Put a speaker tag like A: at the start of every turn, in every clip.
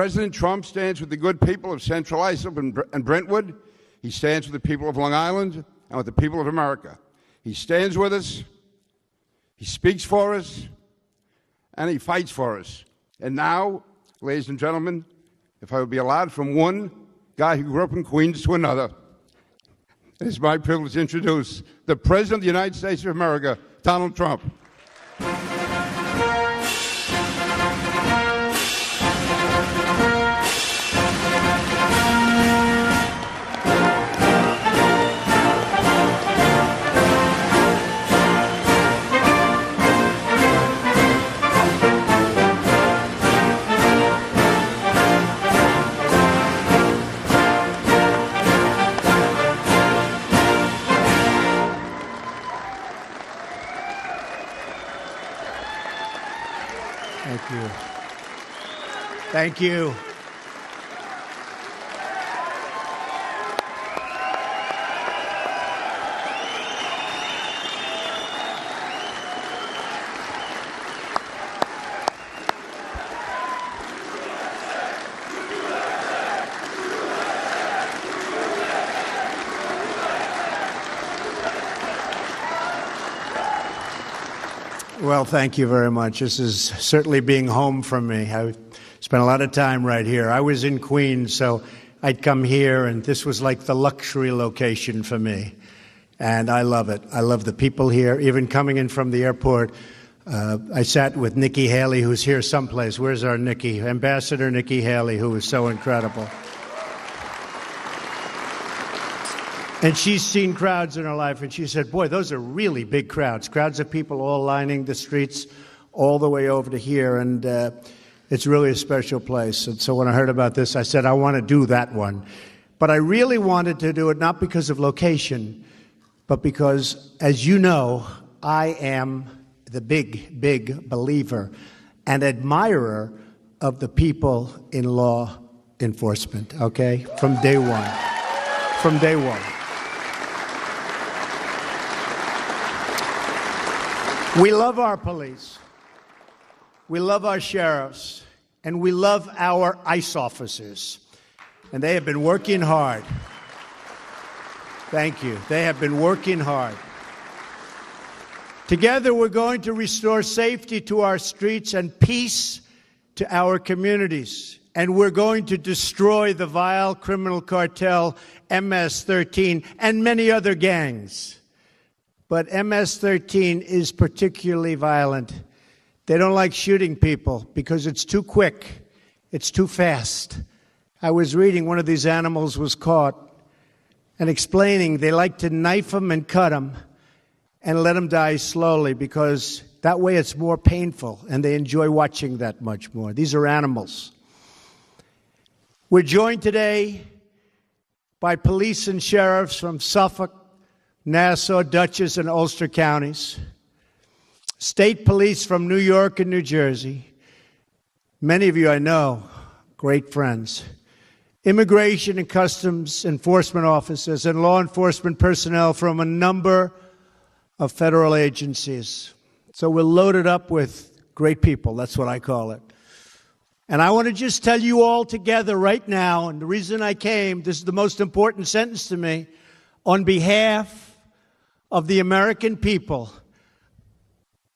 A: President Trump stands with the good people of Central Islip and Brentwood. He stands with the people of Long Island and with the people of America. He stands with us, he speaks for us, and he fights for us. And now, ladies and gentlemen, if I would be allowed from one guy who grew up in Queens to another, it is my privilege to introduce the President of the United States of America, Donald Trump.
B: Thank you. Thank you. Well, thank you very much. This is certainly being home for me. I spent a lot of time right here. I was in Queens, so I'd come here, and this was like the luxury location for me. And I love it. I love the people here. Even coming in from the airport, I sat with Nikki Haley, who's here someplace. Where's our Nikki? Ambassador Nikki Haley, who is so incredible. And she's seen crowds in her life, and she said, boy, those are really big crowds of people all lining the streets all the way over to here, and it's really a special place. And so when I heard about this, I said, I want to do that one. But I really wanted to do it not because of location, but because, as you know, I am the big believer and admirer of the people in law enforcement, okay, from day one. From day one. We love our police, we love our sheriffs, and we love our ICE officers. And they have been working hard. Thank you. They have been working hard. Together, we're going to restore safety to our streets and peace to our communities. And we're going to destroy the vile criminal cartel MS-13 and many other gangs. But MS-13 is particularly violent. They don't like shooting people because it's too quick. It's too fast. I was reading one of these animals was caught and explaining they like to knife them and cut them and let them die slowly because that way it's more painful and they enjoy watching that much more. These are animals. We're joined today by police and sheriffs from Suffolk, Nassau, Dutchess, and Ulster counties, state police from New York and New Jersey, many of you I know, great friends, immigration and customs enforcement officers, and law enforcement personnel from a number of federal agencies. So we're loaded up with great people, that's what I call it. And I want to just tell you all together right now, and the reason I came, this is the most important sentence to me, on behalf of the American people,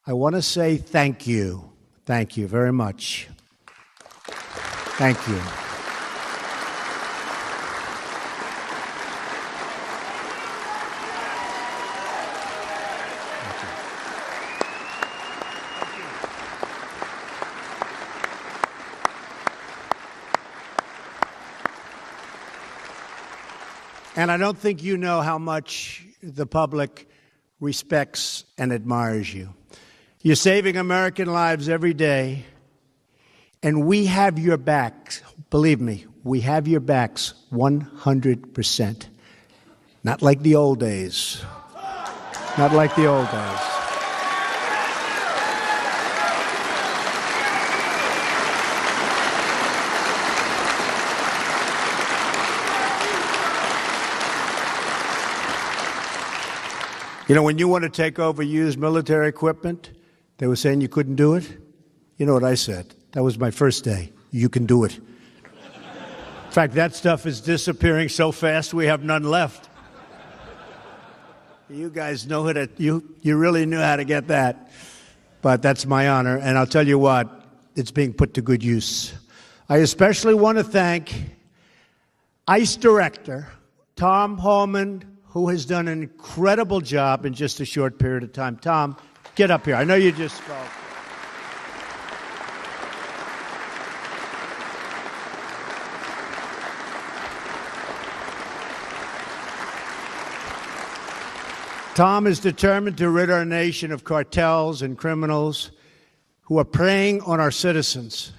B: I want to say thank you. Thank you very much. Thank you. And I don't think you know how much the public respects and admires you. You're saving American lives every day, and we have your backs. Believe me, we have your backs 100%. Not like the old days. Not like the old days. You know, when you want to take over used military equipment, they were saying you couldn't do it. You know what I said? That was my first day. You can do it. fact, that stuff is disappearing so fast we have none left. You guys know you really knew how to get that. But that's my honor, and I'll tell you what, it's being put to good use. I especially want to thank ICE Director Tom Homan, who has done an incredible job in just a short period of time. Tom, get up here. I know you just spoke. Tom is determined to rid our nation of cartels and criminals who are preying on our citizens.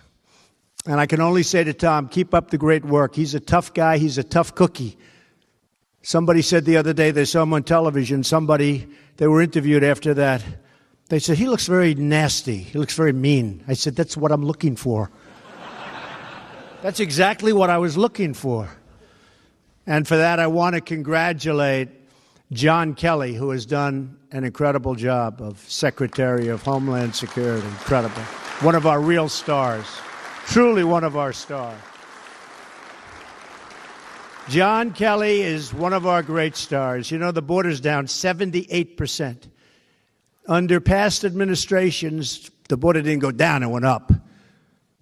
B: And I can only say to Tom, keep up the great work. He's a tough guy. He's a tough cookie. Somebody said the other day, they saw him on television, they were interviewed after that. They said, he looks very nasty. He looks very mean. I said, that's what I'm looking for. That's exactly what I was looking for. And for that, I want to congratulate John Kelly, who has done an incredible job of Secretary of Homeland Security. Incredible. One of our real stars. Truly one of our stars. John Kelly is one of our great stars. You know, the border's down 78%. Under past administrations, the border didn't go down, it went up.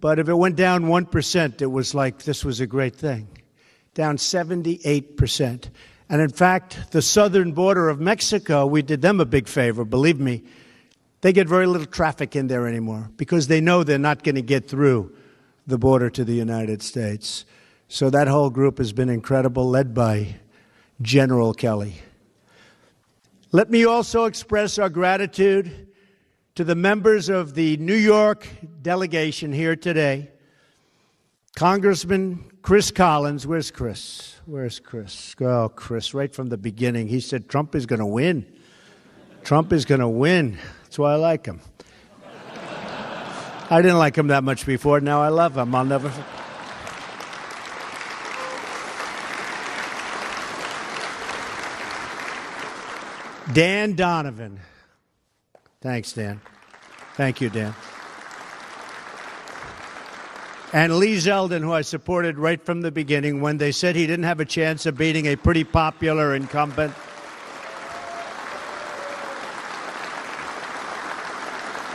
B: But if it went down 1%, it was like this was a great thing. Down 78%. And in fact, the southern border of Mexico, we did them a big favor, believe me. They get very little traffic in there anymore because they know they're not going to get through the border to the United States. So that whole group has been incredible, led by General Kelly. Let me also express our gratitude to the members of the New York delegation here today. Congressman Chris Collins, where's Chris? Where's Chris? Oh, Chris, right from the beginning, he said Trump is going to win. Trump is going to win. That's why I like him. I didn't like him that much before. Now I love him. I'll never... Dan Donovan. Thanks, Dan. Thank you, Dan. And Lee Zeldin, who I supported right from the beginning when they said he didn't have a chance of beating a pretty popular incumbent.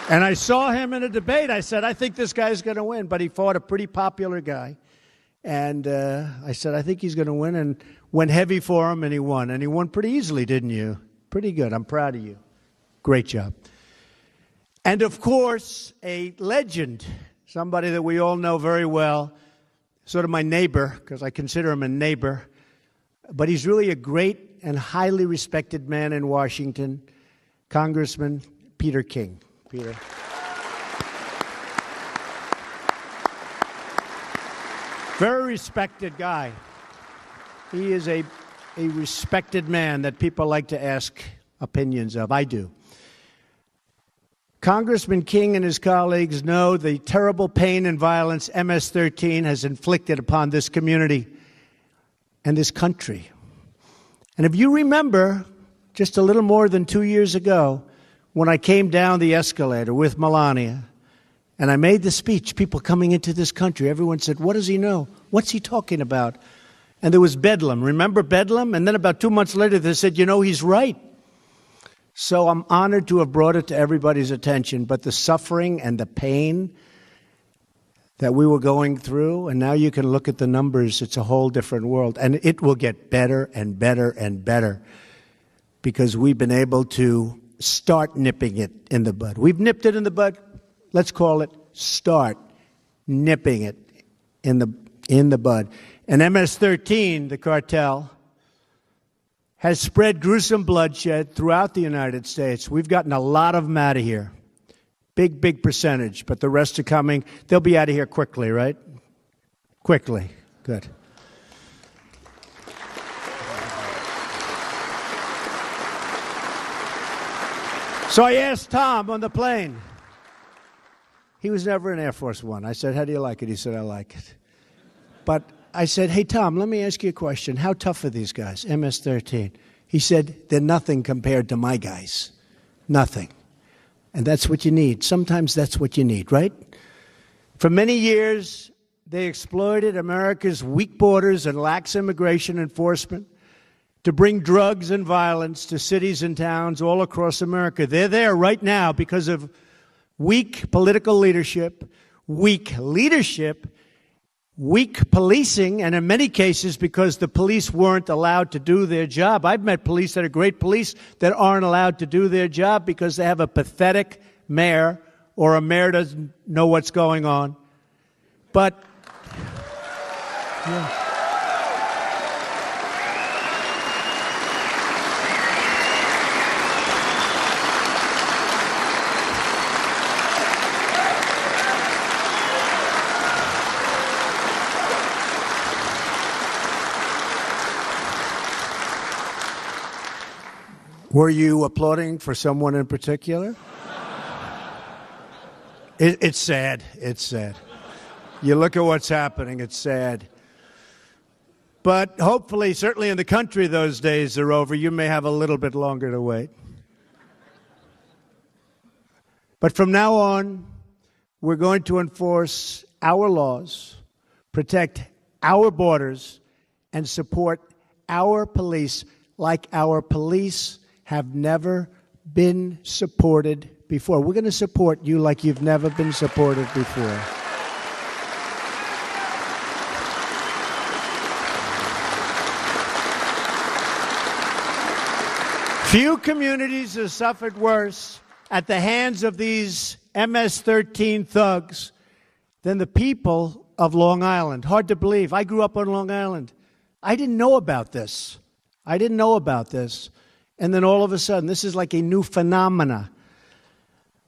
B: And I saw him in a debate. I said, I think this guy's going to win. But he fought a pretty popular guy. And I said, I think he's going to win. And went heavy for him, and he won. And he won pretty easily, didn't you? Pretty good. I'm proud of you. Great job. And, of course, a legend, somebody that we all know very well, sort of my neighbor, because I consider him a neighbor. But he's really a great and highly respected man in Washington, Congressman Peter King. Peter. Very respected guy. He is a respected man that people like to ask opinions of. I do. Congressman King and his colleagues know the terrible pain and violence MS-13 has inflicted upon this community and this country. And if you remember, just a little more than 2 years ago, when I came down the escalator with Melania, and I made the speech, people coming into this country, everyone said, what does he know? What's he talking about? And there was Bedlam. Remember Bedlam? And then about 2 months later, they said, you know, he's right. So I'm honored to have brought it to everybody's attention. But the suffering and the pain that we were going through, and now you can look at the numbers, it's a whole different world. And it will get better and better and better because we've been able to start nipping it in the bud. We've nipped it in the bud. Let's call it start nipping it in the bud. And MS-13, the cartel, has spread gruesome bloodshed throughout the United States. We've gotten a lot of them out of here. Big, big percentage, but the rest are coming. They'll be out of here quickly, right? Quickly. Good. So I asked Tom on the plane. He was never in Air Force One. I said, how do you like it? He said, I like it. But I said, hey, Tom, let me ask you a question. How tough are these guys, MS-13? He said, they're nothing compared to my guys. Nothing. And that's what you need. Sometimes that's what you need, right? For many years, they exploited America's weak borders and lax immigration enforcement to bring drugs and violence to cities and towns all across America. They're there right now because of weak political leadership, weak policing, and in many cases because the police weren't allowed to do their job. I've met police that are great police that aren't allowed to do their job because they have a pathetic mayor or a mayor doesn't know what's going on. But yeah. Were you applauding for someone in particular? It's sad. It's sad. You look at what's happening, it's sad. But hopefully, certainly in the country, those days are over. You may have a little bit longer to wait. But from now on, we're going to enforce our laws, protect our borders, and support our police like our police have never been supported before. We're going to support you like you've never been supported before. Few communities have suffered worse at the hands of these MS-13 thugs than the people of Long Island. Hard to believe. I grew up on Long Island. I didn't know about this. And then all of a sudden, this is like a new phenomena.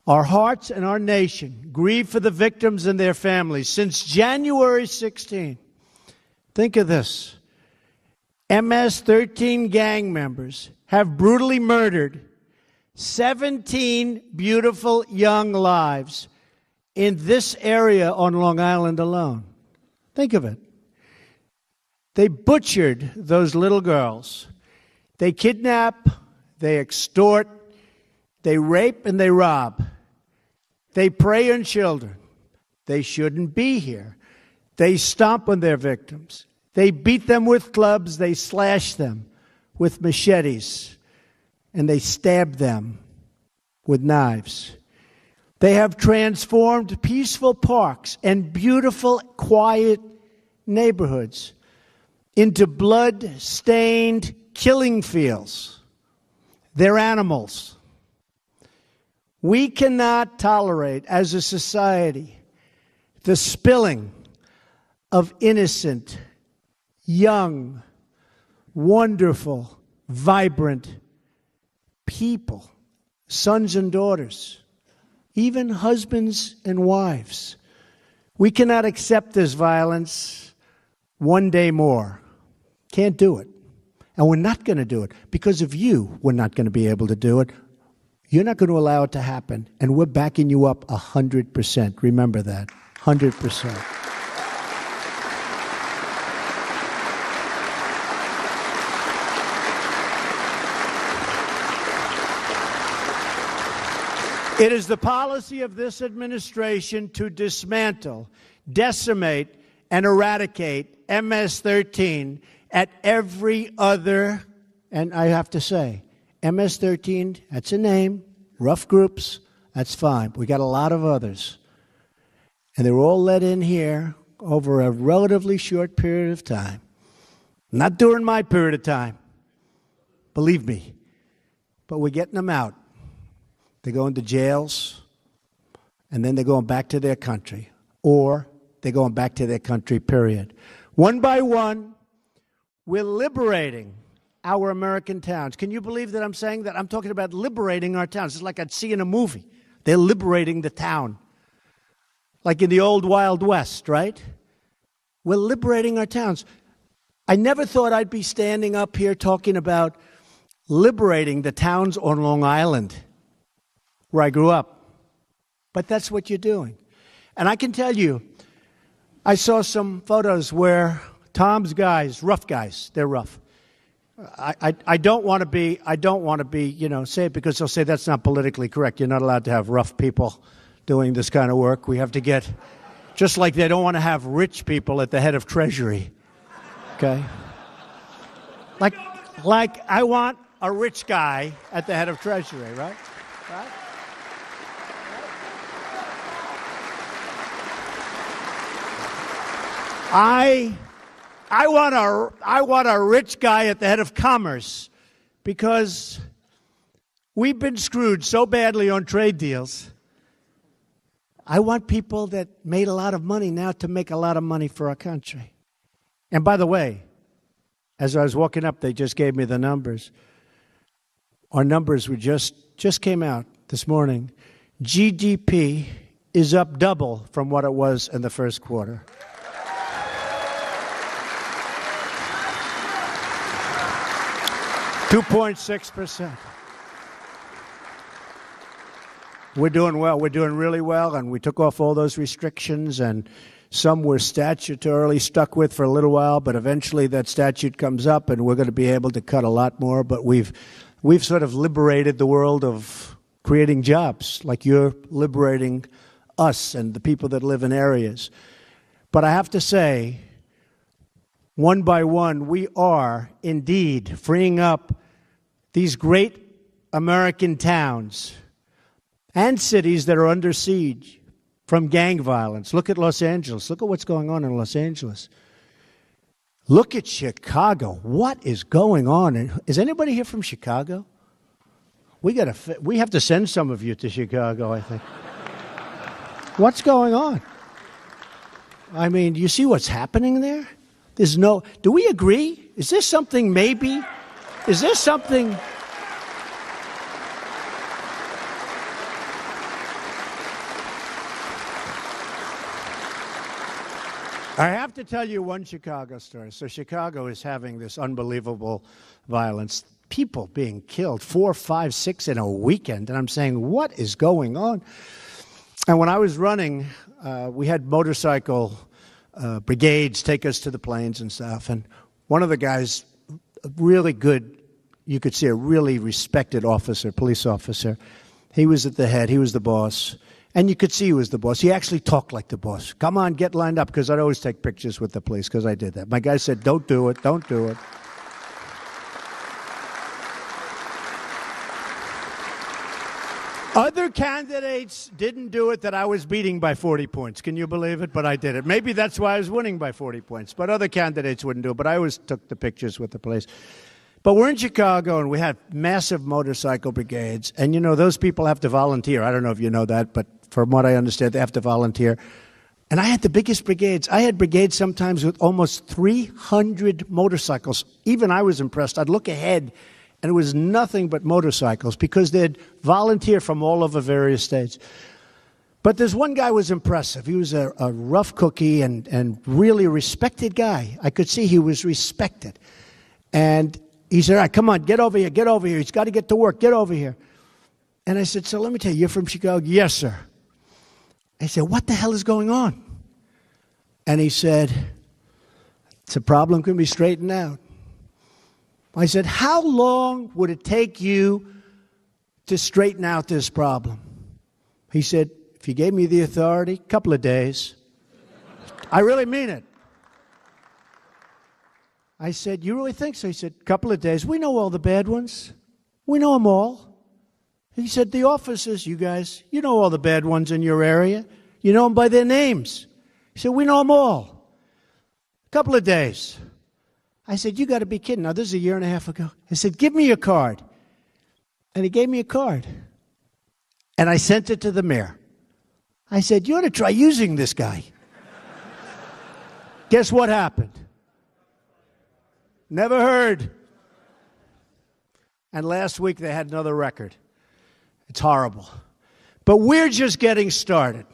B: Our hearts and our nation grieve for the victims and their families. Since January 16, think of this. MS-13 gang members have brutally murdered 17 beautiful young lives in this area on Long Island alone. Think of it. They butchered those little girls. They kidnap, they extort, they rape, and they rob. They prey on children. They shouldn't be here. They stomp on their victims. They beat them with clubs. They slash them with machetes. And they stab them with knives. They have transformed peaceful parks and beautiful, quiet neighborhoods into blood-stained killing fields. They're animals. We cannot tolerate, as a society, the spilling of innocent, young, wonderful, vibrant people, sons and daughters, even husbands and wives. We cannot accept this violence one day more. Can't do it. And we're not going to do it. Because of you, we're not going to be able to do it. You're not going to allow it to happen. And we're backing you up 100%. Remember that. 100%. It is the policy of this administration to dismantle, decimate, and eradicate MS-13 at every other, and I have to say, MS-13, that's a name, rough groups, that's fine. We got a lot of others. And they were all let in here over a relatively short period of time. Not during my period of time, believe me. But we're getting them out. They go into jails, and then they're going back to their country. Or they're going back to their country, period. One by one, we're liberating our American towns. Can you believe that I'm saying that? I'm talking about liberating our towns. It's like I'd see in a movie. They're liberating the town. Like in the old Wild West, right? We're liberating our towns. I never thought I'd be standing up here talking about liberating the towns on Long Island, where I grew up. But that's what you're doing. And I can tell you, I saw some photos where Tom's guys, rough guys, they're rough. I don't want to be, say it because they'll say that's not politically correct. You're not allowed to have rough people doing this kind of work. We have to get Just like they don't want to have rich people at the head of Treasury. Okay? Like I want a rich guy at the head of Treasury, right? Right? I want a rich guy at the head of Commerce, because we've been screwed so badly on trade deals. I want people that made a lot of money now to make a lot of money for our country. And by the way, as I was walking up, they just gave me the numbers. Our numbers were just came out this morning. GDP is up double from what it was in the first quarter. $2.6%. We're doing well. We're doing really well, and we took off all those restrictions, and some we're statutorily stuck with for a little while, but eventually that statute comes up, and we're going to be able to cut a lot more. But we've sort of liberated the world of creating jobs, like you're liberating us and the people that live in areas. But I have to say, one by one, we are indeed freeing up these great American towns and cities that are under siege from gang violence. Look at Los Angeles. Look at what's going on in Los Angeles. Look at Chicago. What is going on? Is anybody here from Chicago? We have to send some of you to Chicago, I think. What's going on? I mean, do you see what's happening there? Do we agree? Is this something maybe? Is this something? I have to tell you one Chicago story. So Chicago is having this unbelievable violence. People being killed, 4, 5, 6 in a weekend. And I'm saying, what is going on? And when I was running, we had motorcycle brigades take us to the plains and stuff. And one of the guys, really good, you could see a really respected officer, police officer. He was at the head. He was the boss. And you could see he was the boss. He actually talked like the boss. Come on, get lined up, because I'd always take pictures with the police, because I did that. My guy said, don't do it, don't do it. Other candidates didn't do it that I was beating by 40 points. Can you believe it? But I did it. Maybe that's why I was winning by 40 points. But other candidates wouldn't do it. But I always took the pictures with the police. But we're in Chicago, and we have massive motorcycle brigades. And, you know, those people have to volunteer. I don't know if you know that, but from what I understand, they have to volunteer. And I had the biggest brigades. I had brigades sometimes with almost 300 motorcycles. Even I was impressed. I'd look ahead, and it was nothing but motorcycles, because they'd volunteer from all over various states. But there's one guy who was impressive. He was a rough cookie and really respected guy. I could see he was respected. And he said, all right, come on, get over here, get over here. He's got to get to work, get over here. And I said, so let me tell you, you're from Chicago? Yes, sir. I said, what the hell is going on? And he said, it's a problem can be straightened out. I said, how long would it take you to straighten out this problem? He said, if you gave me the authority, a couple of days. I really mean it. I said, you really think so? He said, a couple of days. We know all the bad ones. We know them all. He said, the officers, you guys, you know all the bad ones in your area. You know them by their names. He said, we know them all. A couple of days. I said, you got to be kidding. Now, this is a year and a half ago. I said, give me your card. And he gave me a card. And I sent it to the mayor. I said, you ought to try using this guy. Guess what happened? Never heard. And last week they had another record. It's horrible. But we're just getting started.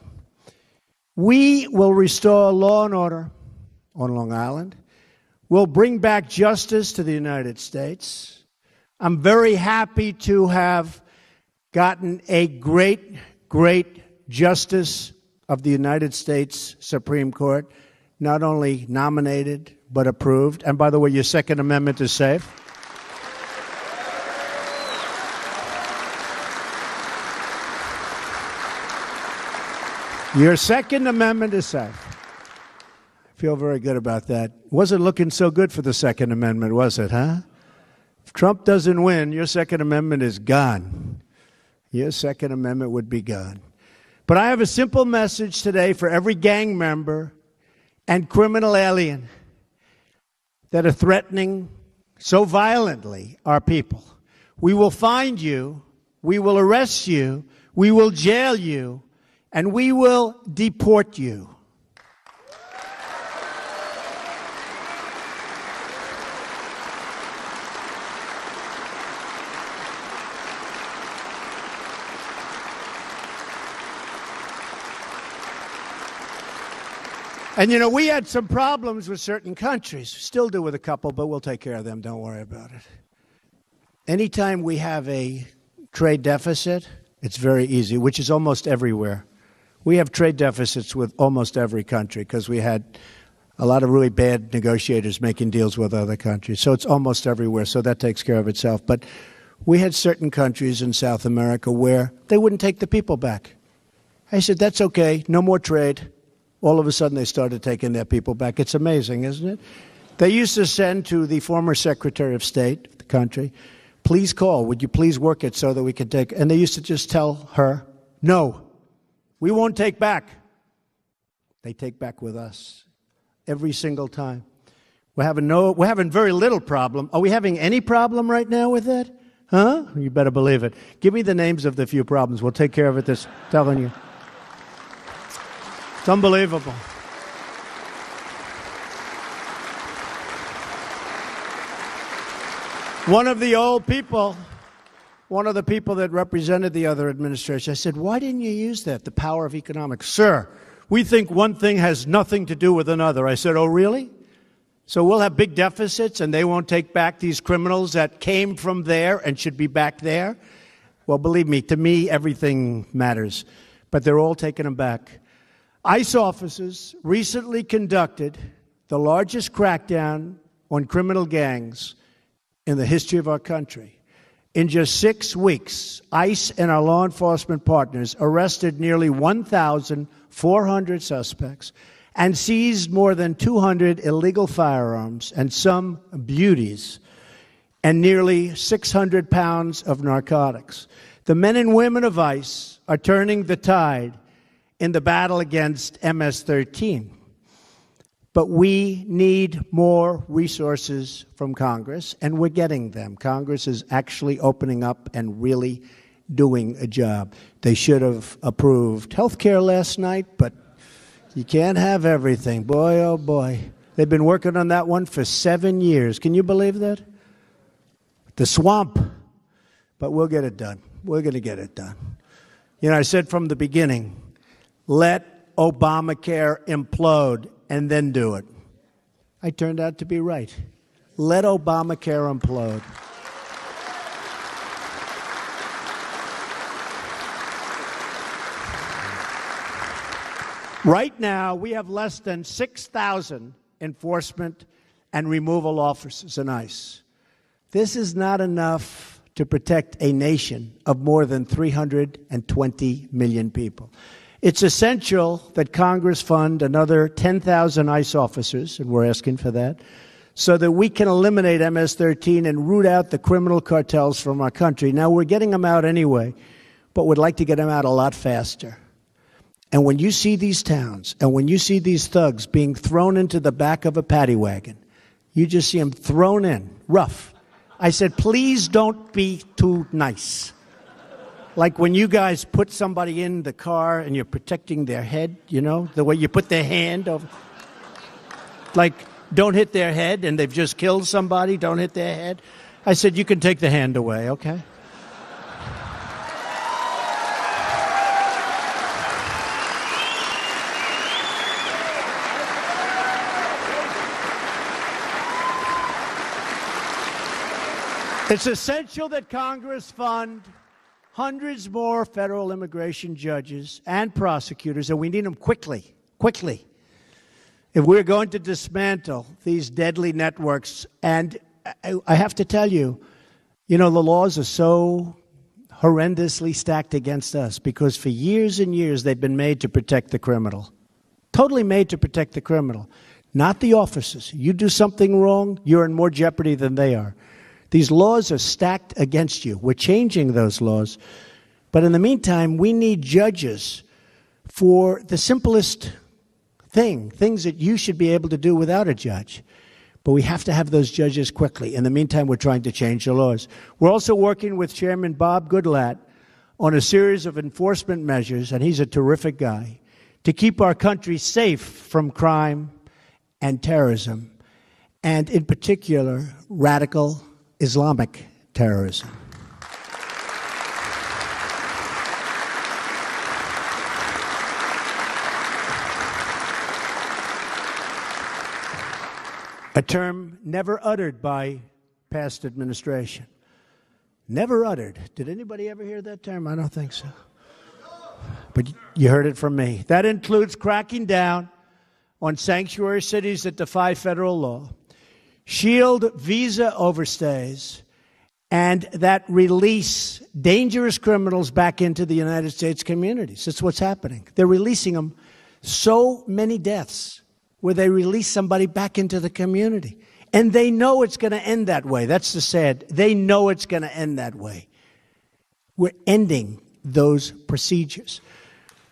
B: We will restore law and order on Long Island. We'll bring back justice to the United States. I'm very happy to have gotten a great, great justice of the United States Supreme Court, not only nominated, but approved. And by the way, your Second Amendment is safe. Your Second Amendment is safe. I feel very good about that. Wasn't looking so good for the Second Amendment, was it, huh? If Trump doesn't win, your Second Amendment is gone. Your Second Amendment would be gone. But I have a simple message today for every gang member and criminal alien that are threatening so violently our people. We will find you, we will arrest you, we will jail you, and we will deport you. And, you know, we had some problems with certain countries. Still do with a couple, but we'll take care of them. Don't worry about it. Anytime we have a trade deficit, it's very easy, which is almost everywhere. We have trade deficits with almost every country because we had a lot of really bad negotiators making deals with other countries. So it's almost everywhere, so that takes care of itself. But we had certain countries in South America where they wouldn't take the people back. I said, that's okay, no more trade. All of a sudden, they started taking their people back. It's amazing, isn't it? They used to send to the former Secretary of State of the country, please call. Would you please work it so that we could take... And they used to just tell her, no, we won't take back. They take back with us every single time. We're having very little problem. Are we having any problem right now with that? Huh? You better believe it. Give me the names of the few problems. We'll take care of it, this telling you. It's unbelievable. One of the people that represented the other administration, I said, why didn't you use that, the power of economics? Sir, we think one thing has nothing to do with another. I said, oh, really? So we'll have big deficits and they won't take back these criminals that came from there and should be back there? Well, believe me, to me, everything matters. But they're all taking them back. ICE officers recently conducted the largest crackdown on criminal gangs in the history of our country. In just 6 weeks, ICE and our law enforcement partners arrested nearly 1,400 suspects and seized more than 200 illegal firearms and some beauties and nearly 600 pounds of narcotics. The men and women of ICE are turning the tide in the battle against MS-13. But we need more resources from Congress, and we're getting them. Congress is actually opening up and really doing a job. They should have approved health care last night, but you can't have everything. Boy, oh boy. They've been working on that one for 7 years. Can you believe that? The swamp. But we'll get it done. We're going to get it done. You know, I said from the beginning, let Obamacare implode and then do it. I turned out to be right. Let Obamacare implode. Right now, we have less than 6,000 enforcement and removal officers in ICE. This is not enough to protect a nation of more than 320 million people. It's essential that Congress fund another 10,000 ICE officers, and we're asking for that, so that we can eliminate MS-13 and root out the criminal cartels from our country. Now, we're getting them out anyway, but we'd like to get them out a lot faster. And when you see these towns, and when you see these thugs being thrown into the back of a paddy wagon, you just see them thrown in, rough. I said, please don't be too nice. Like when you guys put somebody in the car and you're protecting their head, you know, the way you put their hand over. Like, don't hit their head, and they've just killed somebody, don't hit their head. I said, you can take the hand away, okay? It's essential that Congress fund hundreds more federal immigration judges and prosecutors, and we need them quickly, quickly. If we're going to dismantle these deadly networks, and I have to tell you, you know, the laws are so horrendously stacked against us because for years and years they've been made to protect the criminal. Totally made to protect the criminal, not the officers. You do something wrong, you're in more jeopardy than they are. These laws are stacked against you. We're changing those laws. But in the meantime, we need judges for the simplest things that you should be able to do without a judge. But we have to have those judges quickly. In the meantime, we're trying to change the laws. We're also working with Chairman Bob Goodlatte on a series of enforcement measures, and he's a terrific guy, to keep our country safe from crime and terrorism, and in particular, radical Islamic terrorism. A term never uttered by past administration. Never uttered. Did anybody ever hear that term? I don't think so. But you heard it from me. That includes cracking down on sanctuary cities that defy federal law, shield visa overstays, and that release dangerous criminals back into the United States communities. That's what's happening. They're releasing them. So many deaths where they release somebody back into the community. And they know it's going to end that way. That's the sad. They know it's going to end that way. We're ending those procedures.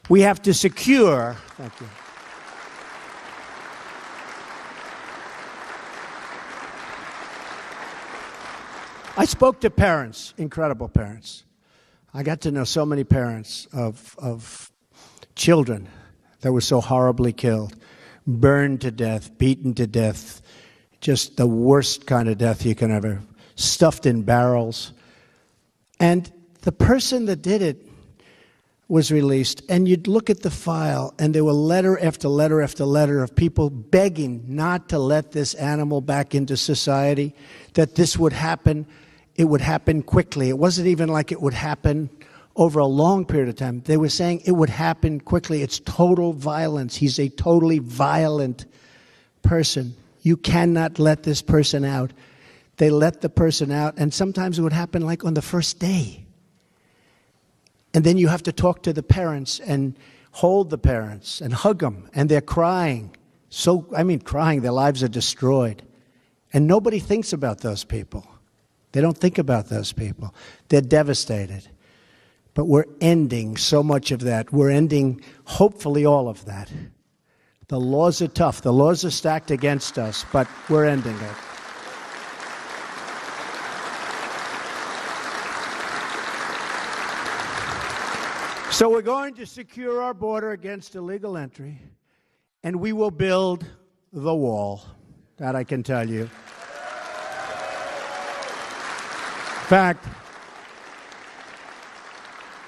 B: We have to secure, thank you. I spoke to parents, incredible parents. I got to know so many parents of children that were so horribly killed, burned to death, beaten to death, just the worst kind of death you can ever, stuffed in barrels. And the person that did it was released, and you'd look at the file, and there were letter after letter after letter of people begging not to let this animal back into society, that this would happen. It would happen quickly. It wasn't even like it would happen over a long period of time. They were saying it would happen quickly. It's total violence. He's a totally violent person. You cannot let this person out. They let the person out, and sometimes it would happen like on the first day. And then you have to talk to the parents and hold the parents and hug them, and they're crying. Crying, their lives are destroyed. And nobody thinks about those people. They don't think about those people. They're devastated. But we're ending so much of that. We're ending, hopefully, all of that. The laws are tough. The laws are stacked against us, but we're ending it. So we're going to secure our border against illegal entry, and we will build the wall. That I can tell you. In fact,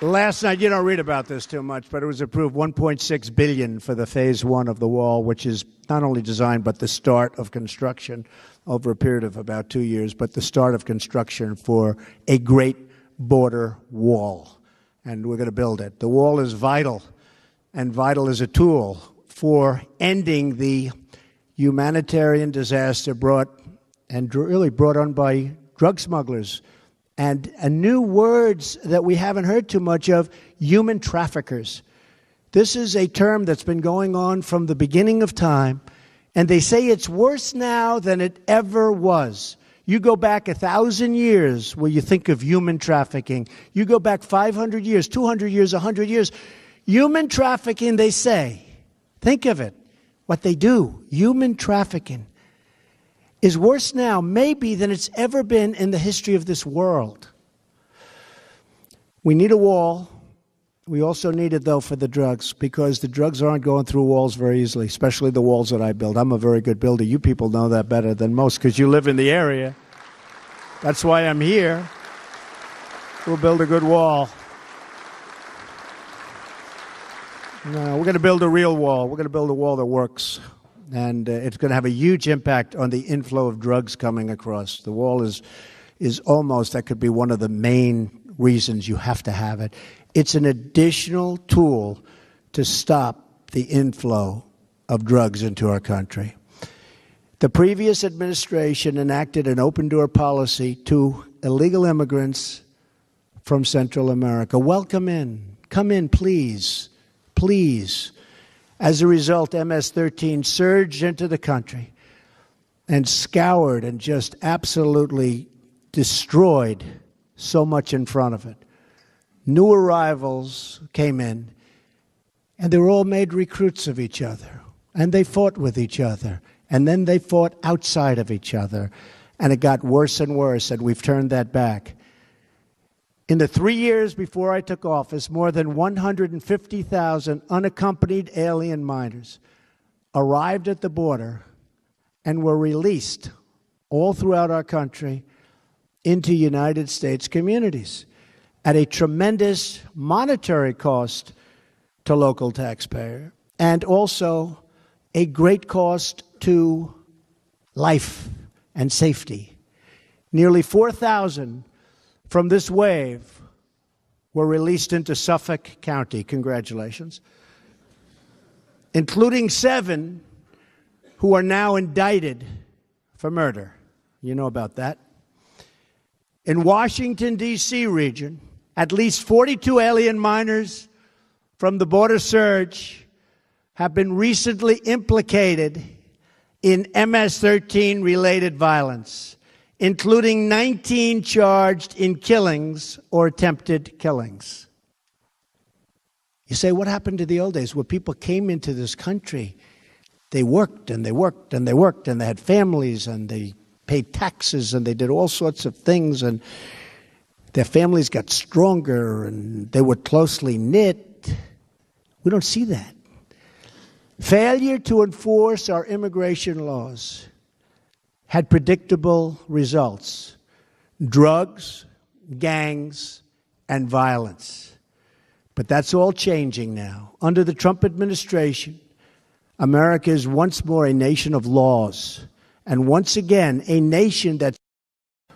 B: last night, you don't read about this too much, but it was approved $1.6 billion for the phase one of the wall, which is not only designed, but the start of construction over a period of about 2 years, but the start of construction for a great border wall. And we're going to build it. The wall is vital, and vital as a tool for ending the humanitarian disaster brought on by drug smugglers. And new words that we haven't heard too much of, human traffickers. This is a term that's been going on from the beginning of time, and they say it's worse now than it ever was. You go back 1,000 years where you think of human trafficking. You go back 500 years, 200 years, 100 years. Human trafficking, they say, think of it, what they do, human trafficking, is worse now, maybe, than it's ever been in the history of this world. We need a wall. We also need it, though, for the drugs, because the drugs aren't going through walls very easily, especially the walls that I build. I'm a very good builder. You people know that better than most because you live in the area. That's why I'm here. We'll build a good wall. No, we're going to build a real wall. We're going to build a wall that works. And it's going to have a huge impact on the inflow of drugs coming across. The wall is almost, that could be one of the main reasons you have to have it. It's an additional tool to stop the inflow of drugs into our country. The previous administration enacted an open-door policy to illegal immigrants from Central America. Welcome in. Come in, please. Please. As a result, MS-13 surged into the country and scoured and just absolutely destroyed so much in front of it. New arrivals came in, and they were all made recruits of each other. And they fought with each other. And then they fought outside of each other. And it got worse and worse, and we've turned that back. In the 3 years before I took office, more than 150,000 unaccompanied alien minors arrived at the border and were released all throughout our country into United States communities at a tremendous monetary cost to local taxpayer, and also a great cost to life and safety. Nearly 4,000 from this wave were released into Suffolk County. Congratulations. Including 7 who are now indicted for murder. You know about that. In Washington, D.C. region, at least 42 alien minors from the border surge have been recently implicated in MS-13 related violence, including 19 charged in killings or attempted killings. You say, what happened to the old days where people came into this country? They worked and they worked and they worked and they had families and they paid taxes and they did all sorts of things and their families got stronger and they were closely knit. We don't see that. Failure to enforce our immigration laws had predictable results: drugs, gangs, and violence. But that's all changing now. Under the Trump administration, America is once more a nation of laws, and once again, a nation that's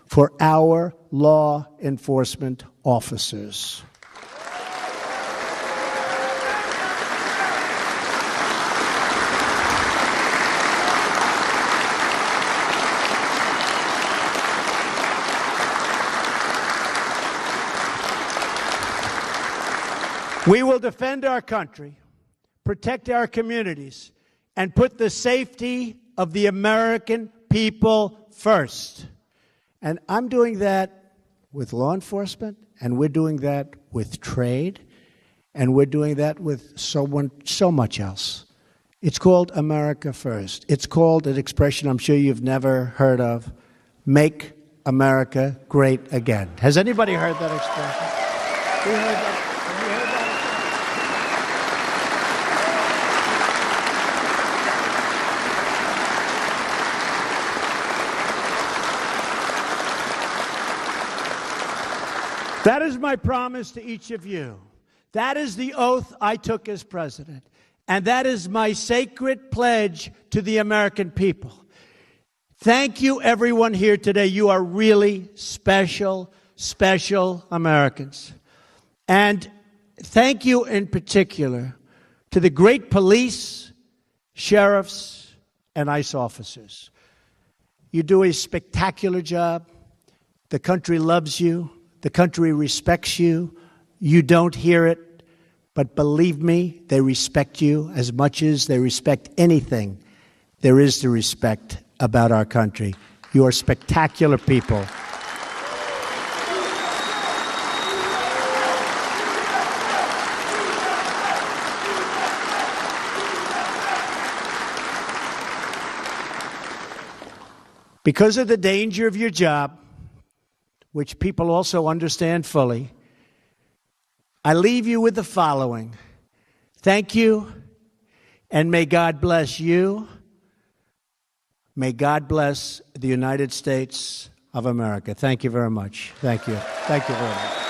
B: for our law enforcement officers. We will defend our country, protect our communities, and put the safety of the American people first. And I'm doing that with law enforcement, and we're doing that with trade, and we're doing that with so much else. It's called America First. It's called an expression I'm sure you've never heard of: make America great again. Has anybody heard that expression? You heard that? That is my promise to each of you. That is the oath I took as president. And that is my sacred pledge to the American people. Thank you, everyone here today. You are really special, special Americans. And thank you in particular to the great police, sheriffs, and ICE officers. You do a spectacular job. The country loves you. The country respects you. You don't hear it, but believe me, they respect you as much as they respect anything there is to respect about our country. You are spectacular people. Because of the danger of your job, which people also understand fully, I leave you with the following. Thank you, and may God bless you. May God bless the United States of America. Thank you very much. Thank you. Thank you very much.